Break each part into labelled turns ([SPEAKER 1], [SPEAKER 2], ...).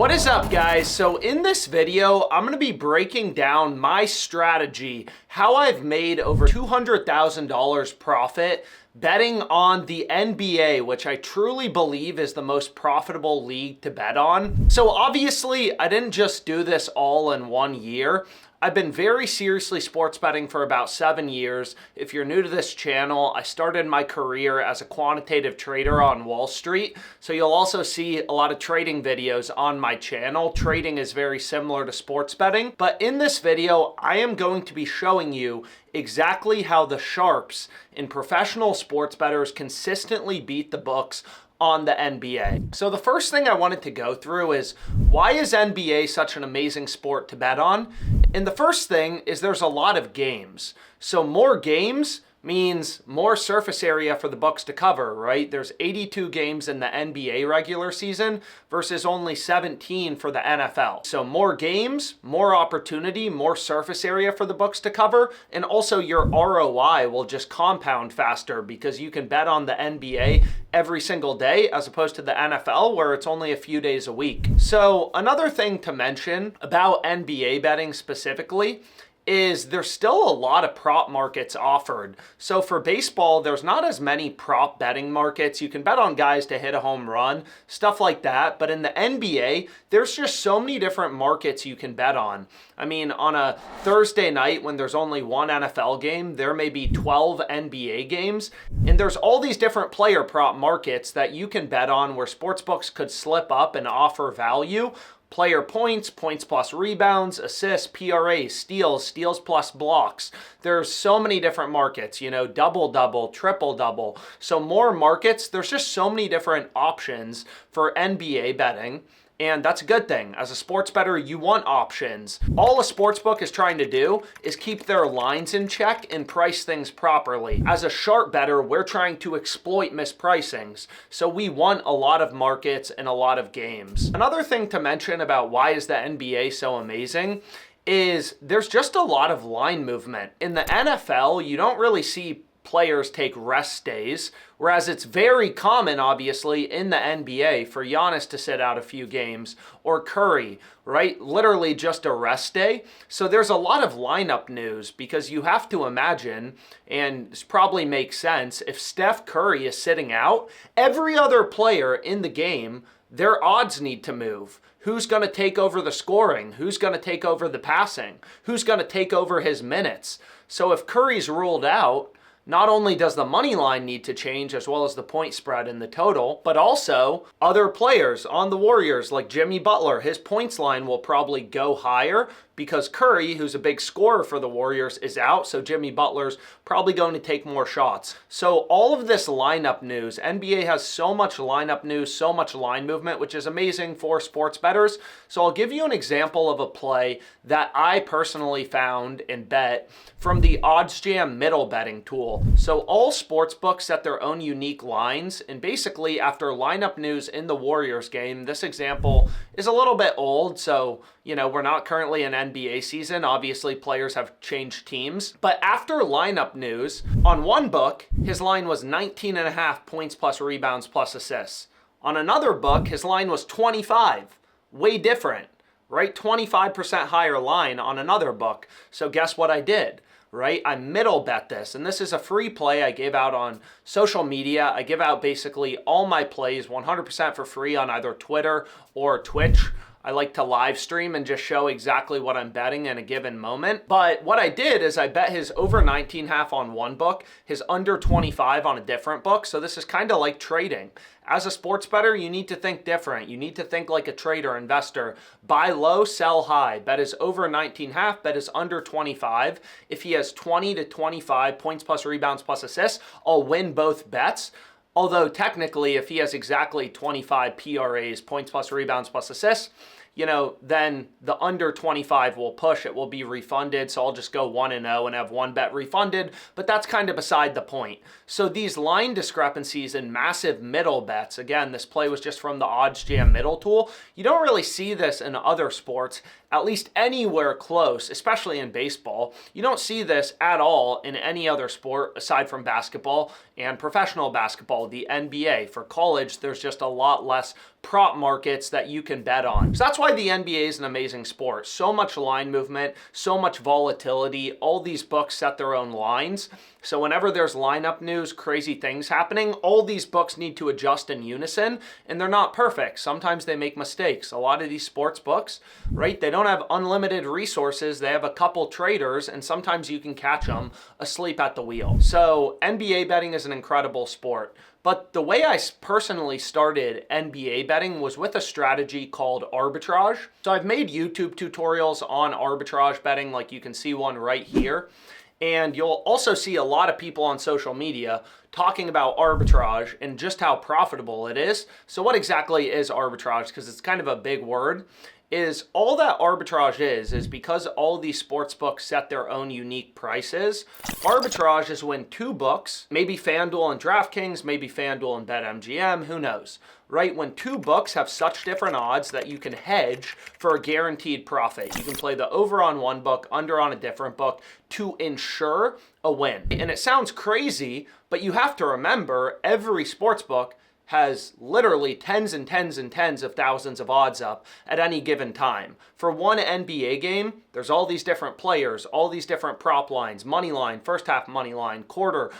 [SPEAKER 1] What is up, guys? So in this video, I'm going to be breaking down my strategy, how I've made over $200,000 profit betting on the NBA, which I truly believe is the most profitable league to bet on. So obviously, I didn't just do this all in 1 year. I've been very seriously sports betting for about 7 years. If you're new to this channel, I started my career as a quantitative trader on Wall Street. So you'll also see a lot of trading videos on my channel. Trading is very similar to sports betting. But in this video, I am going to be showing you exactly how the sharps in professional sports bettors consistently beat the books on the NBA. So the first thing I wanted to go through is, why is NBA such an amazing sport to bet on? And the first thing is there's a lot of games. So more games means more surface area for the books to cover, right? There's 82 games in the NBA regular season versus only 17 for the NFL. So more games, more opportunity, more surface area for the books to cover, and also your ROI will just compound faster because you can bet on the NBA every single day as opposed to the NFL where it's only a few days a week. So another thing to mention about NBA betting specifically is there's still a lot of prop markets offered. So for baseball, there's not as many prop betting markets. You can bet on guys to hit a home run, stuff like that. But in the NBA, there's just so many different markets you can bet on. I mean, on a Thursday night when there's only one NFL game, there may be 12 NBA games. And there's all these different player prop markets that you can bet on where sportsbooks could slip up and offer value. Player points, points plus rebounds, assists, PRAs, steals, steals plus blocks. There's so many different markets, double-double, triple-double. So more markets, there's just so many different options for NBA betting. And that's a good thing. As a sports bettor, you want options. All a sportsbook is trying to do is keep their lines in check and price things properly. As a sharp bettor, we're trying to exploit mispricings. So we want a lot of markets and a lot of games. Another thing to mention about why is the NBA so amazing is there's just a lot of line movement. In the NFL, you don't really see players take rest days, whereas it's very common, obviously, in the NBA for Giannis to sit out a few games, or Curry, right? Literally just a rest day. So there's a lot of lineup news because you have to imagine, and this probably makes sense, if Steph Curry is sitting out, every other player in the game, their odds need to move. Who's going to take over the scoring? Who's going to take over the passing? Who's going to take over his minutes? So if Curry's ruled out, not only does the money line need to change as well as the point spread and the total, but also other players on the Warriors like Jimmy Butler, his points line will probably go higher because Curry, who's a big scorer for the Warriors, is out, so Jimmy Butler's probably going to take more shots. So all of this lineup news, NBA has so much lineup news, so much line movement, which is amazing for sports bettors. So I'll give you an example of a play that I personally found and bet from the OddsJam middle betting tool. So all sports books set their own unique lines, and basically after lineup news in the Warriors game, this example is a little bit old, so we're not currently in NBA season. Obviously, players have changed teams. But after lineup news, on one book, his line was 19.5 points plus rebounds plus assists. On another book, his line was 25. Way different, right? 25% higher line on another book. So guess what I did? Right? I middle bet this, and this is a free play I gave out on social media. I give out basically all my plays 100% for free on either Twitter or Twitch. I like to live stream and just show exactly what I'm betting in a given moment. But what I did is I bet his over 19.5 on one book, his under 25 on a different book. So this is kind of like trading. As a sports bettor, you need to think different. You need to think like a trader, investor. Buy low, sell high. Bet his over 19.5, bet his under 25. If he has 20 to 25 points plus rebounds plus assists, I'll win both bets. Although technically, if he has exactly 25 PRAs, points plus rebounds plus assists, then the under 25 will push. It will be refunded. So I'll just go 1-0 and have one bet refunded. But that's kind of beside the point. So these line discrepancies and massive middle bets, again, this play was just from the OddsJam middle tool. You don't really see this in other sports, at least anywhere close, especially in baseball. You don't see this at all in any other sport aside from basketball and professional basketball, the NBA. For college, there's just a lot less prop markets that you can bet on. So that's why the NBA is an amazing sport. So much line movement, so much volatility. All these books set their own lines. So whenever there's lineup news, crazy things happening, all these books need to adjust in unison, and they're not perfect. Sometimes they make mistakes. A lot of these sports books, right, they don't have unlimited resources. They have a couple traders, and sometimes you can catch them asleep at the wheel. So NBA betting is an incredible sport. But the way I personally started NBA betting was with a strategy called arbitrage. So I've made YouTube tutorials on arbitrage betting, like you can see one right here. And you'll also see a lot of people on social media talking about arbitrage and just how profitable it is. So what exactly is arbitrage? Because it's kind of a big word. Is all that arbitrage is because all these sports books set their own unique prices. Arbitrage is when two books, maybe FanDuel and DraftKings, maybe FanDuel and BetMGM, who knows, right? When two books have such different odds that you can hedge for a guaranteed profit. You can play the over on one book, under on a different book to ensure a win. And it sounds crazy, but you have to remember every sports book has literally tens and tens and tens of thousands of odds up at any given time. For one NBA game, there's all these different players, all these different prop lines, money line, first half money line, quarter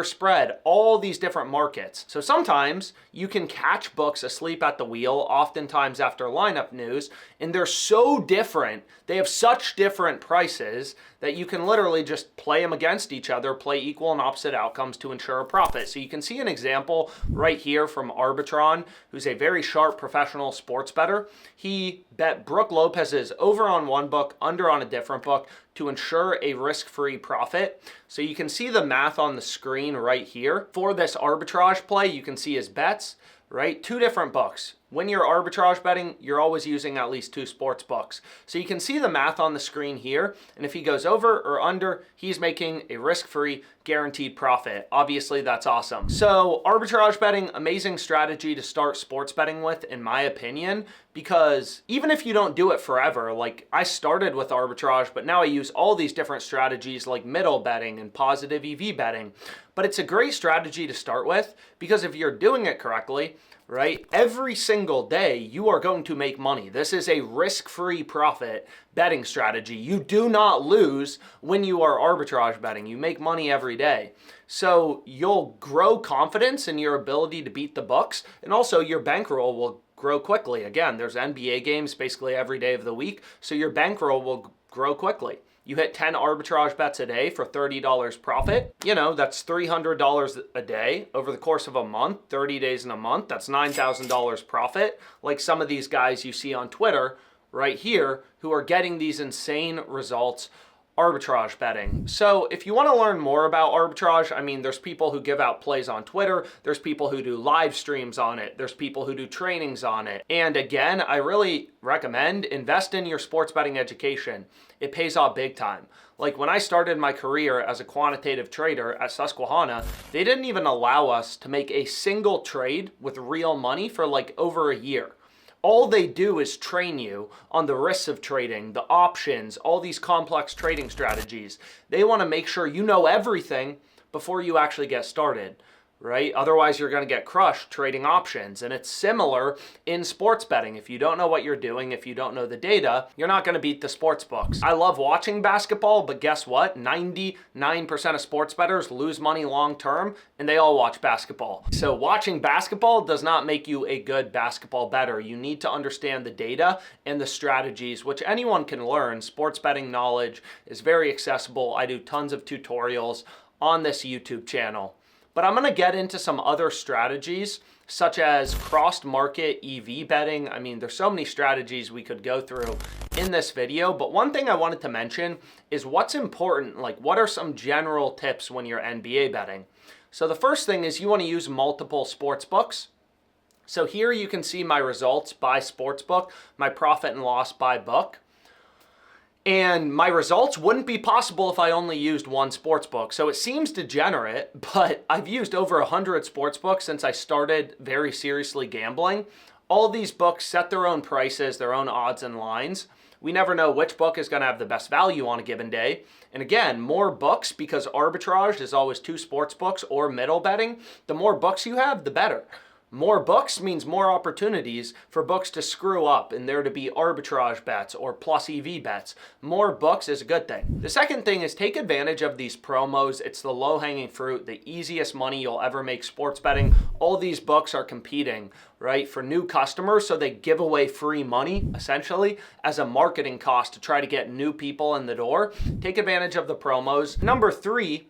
[SPEAKER 1] spread, all these different markets. So sometimes you can catch books asleep at the wheel, oftentimes after lineup news, and they're so different, they have such different prices that you can literally just play them against each other, play equal and opposite outcomes to ensure a profit. So you can see an example right here from Arbitrage, who's a very sharp professional sports bettor. He bet Brook Lopez's over on one book, under on a different book to ensure a risk-free profit. So you can see the math on the screen right here. For this arbitrage play, you can see his bets, right? Two different books. When you're arbitrage betting, you're always using at least two sports books. So you can see the math on the screen here. And if he goes over or under, he's making a risk-free guaranteed profit. Obviously, that's awesome. So arbitrage betting, amazing strategy to start sports betting with, in my opinion, because even if you don't do it forever, like I started with arbitrage, but now I use all these different strategies like middle betting and positive EV betting. But it's a great strategy to start with because if you're doing it correctly, right, every single day you are going to make money. This is a risk-free profit betting strategy. You do not lose when you are arbitrage betting. You make money every day. So you'll grow confidence in your ability to beat the books, and also your bankroll will grow quickly. Again, there's NBA games basically every day of the week, so your bankroll will grow quickly. You hit 10 arbitrage bets a day for $30 profit. You know, that's $300 a day over the course of a month, 30 days in a month. That's $9,000 profit. Like some of these guys you see on Twitter right here who are getting these insane results arbitrage betting. So if you want to learn more about arbitrage, I mean, there's people who give out plays on Twitter. There's people who do live streams on it. There's people who do trainings on it. And again, I really recommend invest in your sports betting education. It pays off big time. Like when I started my career as a quantitative trader at Susquehanna, they didn't even allow us to make a single trade with real money for like over a year. All they do is train you on the risks of trading, the options, all these complex trading strategies. They want to make sure you know everything before you actually get started, right? Otherwise, you're going to get crushed trading options. And it's similar in sports betting. If you don't know what you're doing, if you don't know the data, you're not going to beat the sports books. I love watching basketball, but guess what? 99% of sports bettors lose money long term, and they all watch basketball. So watching basketball does not make you a good basketball bettor. You need to understand the data and the strategies, which anyone can learn. Sports betting knowledge is very accessible. I do tons of tutorials on this YouTube channel. But I'm going to get into some other strategies, such as cross-market EV betting. I mean, there's so many strategies we could go through in this video, but one thing I wanted to mention is what's important, like what are some general tips when you're NBA betting? So the first thing is you want to use multiple sports books. So here you can see my results by sportsbook, my profit and loss by book. And my results wouldn't be possible if I only used one sportsbook. So it seems degenerate, but I've used over 100 sportsbooks since I started very seriously gambling. All these books set their own prices, their own odds and lines. We never know which book is going to have the best value on a given day. And again, more books, because arbitrage is always two sports books or middle betting. The more books you have, the better, More books means more opportunities for books to screw up and there to be arbitrage bets or plus EV bets. More books is a good thing. The second thing is take advantage of these promos. It's the low-hanging fruit, the easiest money you'll ever make sports betting. All these books are competing, right, for new customers, so they give away free money, essentially, as a marketing cost to try to get new people in the door. Take advantage of the promos. Number 3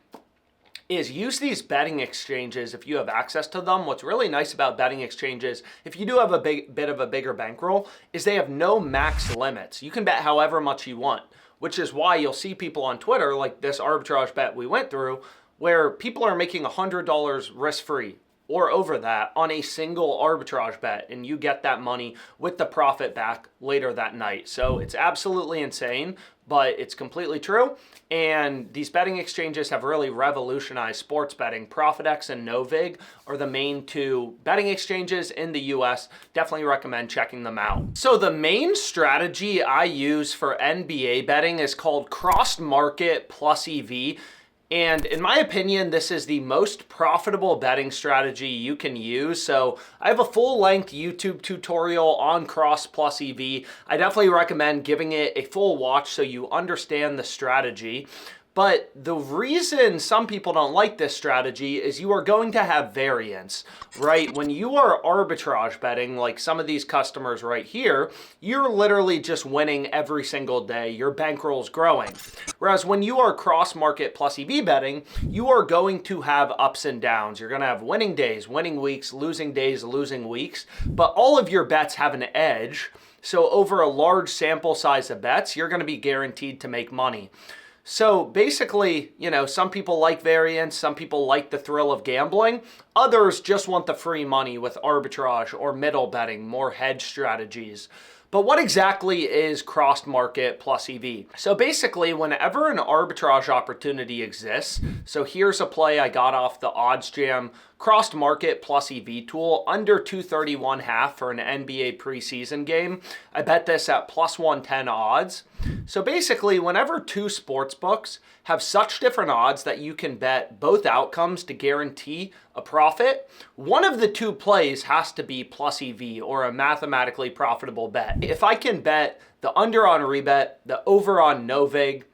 [SPEAKER 1] is use these betting exchanges if you have access to them. What's really nice about betting exchanges, if you do have a bit of a bigger bankroll, is they have no max limits. You can bet however much you want, which is why you'll see people on Twitter, like this arbitrage bet we went through, where people are making $100 risk-free or over that on a single arbitrage bet, and you get that money with the profit back later that night. So it's absolutely insane, but it's completely true. And these betting exchanges have really revolutionized sports betting. ProfitX and Novig are the main 2 betting exchanges in the US. Definitely recommend checking them out. So the main strategy I use for NBA betting is called cross market plus EV. And in my opinion, this is the most profitable betting strategy you can use. So I have a full-length YouTube tutorial on cross plus EV. I definitely recommend giving it a full watch so you understand the strategy. But the reason some people don't like this strategy is you are going to have variance, right? When you are arbitrage betting, like some of these customers right here, you're literally just winning every single day. Your bankroll's growing. Whereas when you are cross-market plus EV betting, you are going to have ups and downs. You're going to have winning days, winning weeks, losing days, losing weeks. But all of your bets have an edge. So over a large sample size of bets, you're going to be guaranteed to make money. So basically, some people like variance, some people like the thrill of gambling, others just want the free money with arbitrage or middle betting, more hedge strategies. But what exactly is cross market plus EV? So basically, whenever an arbitrage opportunity exists, so here's a play I got off the OddsJam cross market plus EV tool under 231.5 for an NBA preseason game. I bet this at plus 110 odds. So basically, whenever 2 sports books have such different odds that you can bet both outcomes to guarantee a profit, one of the 2 plays has to be plus EV or a mathematically profitable bet. If I can bet the under on rebet, the over on Novig,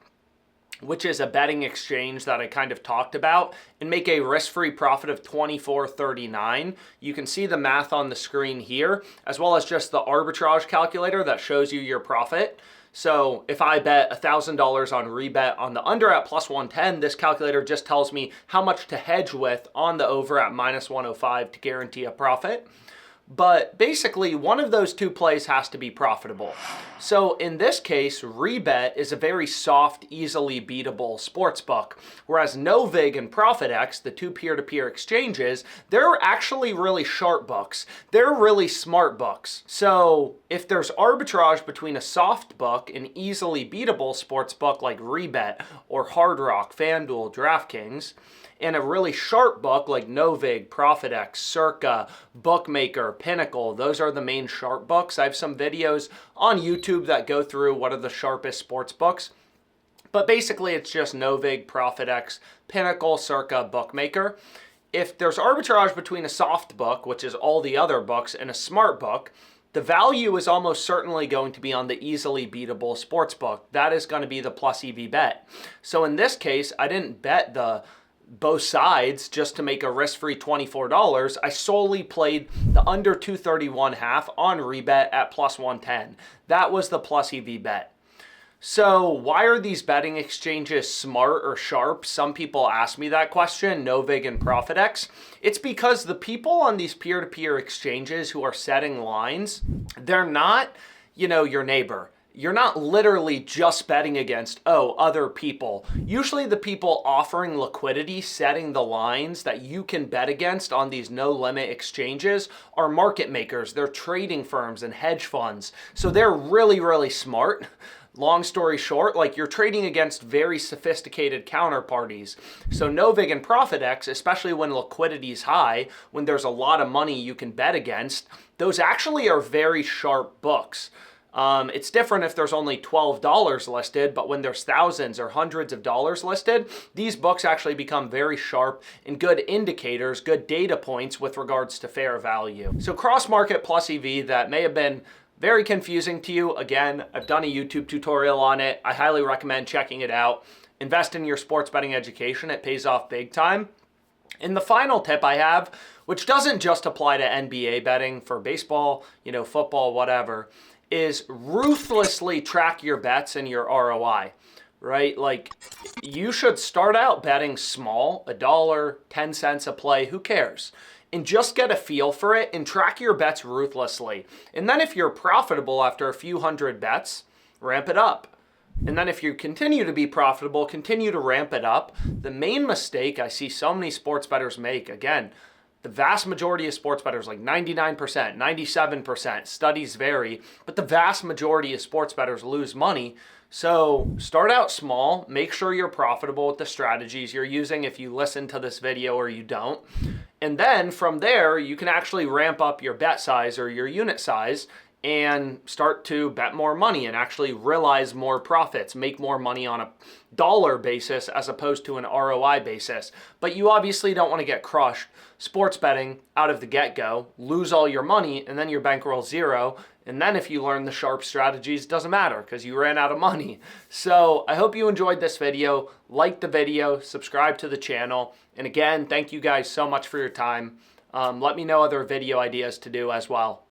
[SPEAKER 1] which is a betting exchange that I kind of talked about, and make a risk-free profit of $24.39. You can see the math on the screen here, as well as just the arbitrage calculator that shows you your profit. So if I bet $1,000 on rebet on the under at plus 110, this calculator just tells me how much to hedge with on the over at minus 105 to guarantee a profit. But basically, one of those 2 plays has to be profitable. So in this case, rebet is a very soft, easily beatable sports book, whereas Novig and ProfitX, the 2 peer-to-peer exchanges, they're actually really sharp books. They're really smart books. So if there's arbitrage between a soft book and easily beatable sports book like rebet or Hard Rock, FanDuel, DraftKings, and a really sharp book like Novig, ProfitX, Circa, Bookmaker, Pinnacle, those are the main sharp books. I have some videos on YouTube that go through what are the sharpest sports books. But basically it's just Novig, ProfitX, Pinnacle, Circa, Bookmaker. If there's arbitrage between a soft book, which is all the other books, and a smart book, the value is almost certainly going to be on the easily beatable sports book. That is going to be the plus EV bet. So in this case, I didn't bet both sides just to make a risk-free $24. I solely played the under 231.5 on rebet at plus 110. That was the plus EV bet. So why are these betting exchanges smart or sharp? Some people ask me that question, Novig and ProfitX. It's because the people on these peer-to-peer exchanges who are setting lines, they're not, your neighbor. You're not literally just betting against, other people. Usually the people offering liquidity, setting the lines that you can bet against on these no-limit exchanges are market makers. They're trading firms and hedge funds. So they're really, really smart. Long story short, you're trading against very sophisticated counterparties. So Novig and ProfitX, especially when liquidity is high, when there's a lot of money you can bet against, those actually are very sharp books. It's different if there's only $12 listed, but when there's thousands or hundreds of dollars listed, these books actually become very sharp and good indicators, good data points with regards to fair value. So cross-market plus EV, that may have been very confusing to you. Again, I've done a YouTube tutorial on it. I highly recommend checking it out. Invest in your sports betting education. It pays off big time. And the final tip I have, which doesn't just apply to NBA betting, for baseball, football, whatever, is ruthlessly track your bets and your ROI, right? Like, you should start out betting small, $1, 10 cents a play, who cares? And just get a feel for it and track your bets ruthlessly. And then if you're profitable after a few hundred bets, ramp it up. And then if you continue to be profitable, continue to ramp it up. The main mistake I see so many sports bettors make, again, the vast majority of sports bettors, like 99%, 97%, studies vary, but the vast majority of sports bettors lose money. So start out small, make sure you're profitable with the strategies you're using if you listen to this video or you don't. And then from there, you can actually ramp up your bet size or your unit size and start to bet more money and actually realize more profits, make more money on a dollar basis as opposed to an ROI basis. But you obviously don't want to get crushed sports betting out of the get-go, lose all your money, and then your bankroll zero. And then if you learn the sharp strategies, it doesn't matter because you ran out of money. So I hope you enjoyed this video. Like the video, subscribe to the channel. And again, thank you guys so much for your time. Let me know other video ideas to do as well.